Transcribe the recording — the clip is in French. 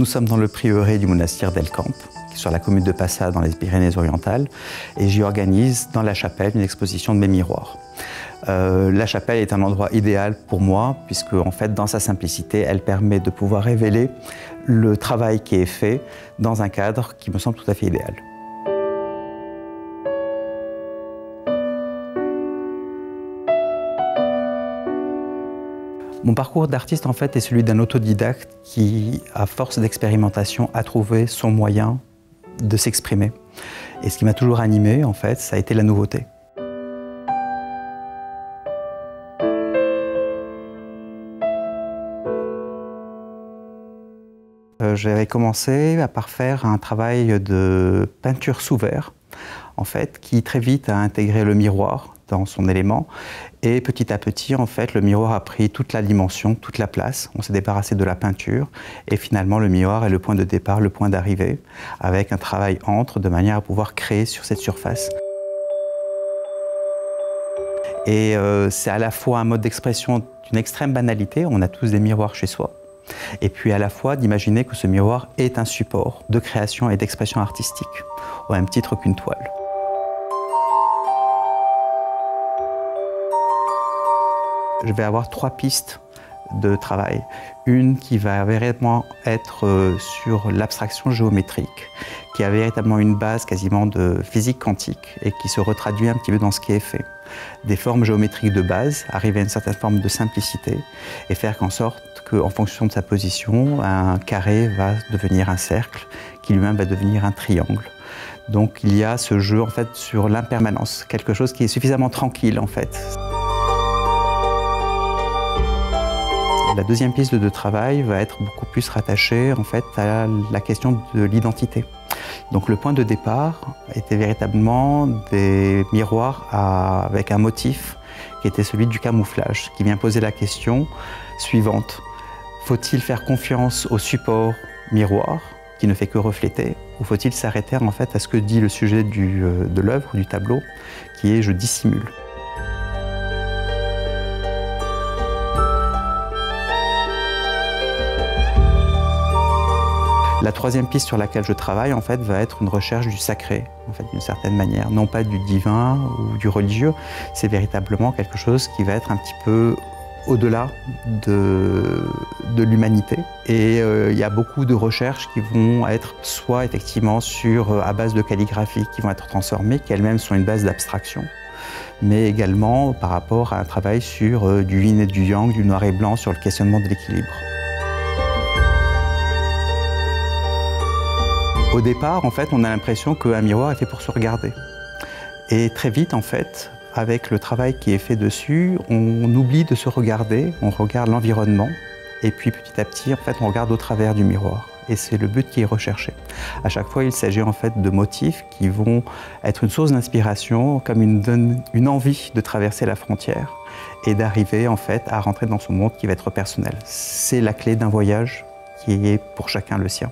Nous sommes dans le prieuré du monastère d'El Camp, qui est sur la commune de Passat dans les Pyrénées-Orientales, et j'y organise dans la chapelle une exposition de mes miroirs. La chapelle est un endroit idéal pour moi, puisque en fait, dans sa simplicité, elle permet de pouvoir révéler le travail qui est fait dans un cadre qui me semble tout à fait idéal. Mon parcours d'artiste, en fait, est celui d'un autodidacte qui, à force d'expérimentation, a trouvé son moyen de s'exprimer. Et ce qui m'a toujours animé, en fait, ça a été la nouveauté. J'avais commencé par faire un travail de peinture sous verre, en fait, qui très vite a intégré le miroir dans son élément. Et petit à petit, en fait, le miroir a pris toute la dimension, toute la place. On s'est débarrassé de la peinture. Et finalement, le miroir est le point de départ, le point d'arrivée, avec un travail entre, de manière à pouvoir créer sur cette surface. Et c'est à la fois un mode d'expression d'une extrême banalité. On a tous des miroirs chez soi. Et puis à la fois d'imaginer que ce miroir est un support de création et d'expression artistique, au même titre qu'une toile. Je vais avoir 3 pistes de travail. Une qui va véritablement être sur l'abstraction géométrique, qui a véritablement une base quasiment de physique quantique et qui se retraduit un petit peu dans ce qui est fait. Des formes géométriques de base, arriver à une certaine forme de simplicité et faire qu'en sorte qu'en fonction de sa position, un carré va devenir un cercle, qui lui-même va devenir un triangle. Donc il y a ce jeu en fait sur l'impermanence, quelque chose qui est suffisamment tranquille en fait. La deuxième piste de travail va être beaucoup plus rattachée en fait à la question de l'identité. Donc le point de départ était véritablement des miroirs avec un motif qui était celui du camouflage, qui vient poser la question suivante. Faut-il faire confiance au support miroir qui ne fait que refléter, ou faut-il s'arrêter en fait à ce que dit le sujet de l'œuvre ou du tableau, qui est « je dissimule ». La troisième piste sur laquelle je travaille, en fait, va être une recherche du sacré, en fait, d'une certaine manière. Non pas du divin ou du religieux, c'est véritablement quelque chose qui va être un petit peu au-delà de l'humanité. Et il y a beaucoup de recherches qui vont être soit effectivement à base de calligraphie, qui vont être transformées, qui elles-mêmes sont une base d'abstraction, mais également par rapport à un travail sur du yin et du yang, du noir et blanc, sur le questionnement de l'équilibre. Au départ, en fait, on a l'impression qu'un miroir est fait pour se regarder. Et très vite, en fait, avec le travail qui est fait dessus, on oublie de se regarder, on regarde l'environnement, et puis petit à petit, en fait, on regarde au travers du miroir. Et c'est le but qui est recherché. À chaque fois, il s'agit en fait de motifs qui vont être une source d'inspiration, comme une envie de traverser la frontière et d'arriver en fait à rentrer dans son monde qui va être personnel. C'est la clé d'un voyage qui est pour chacun le sien.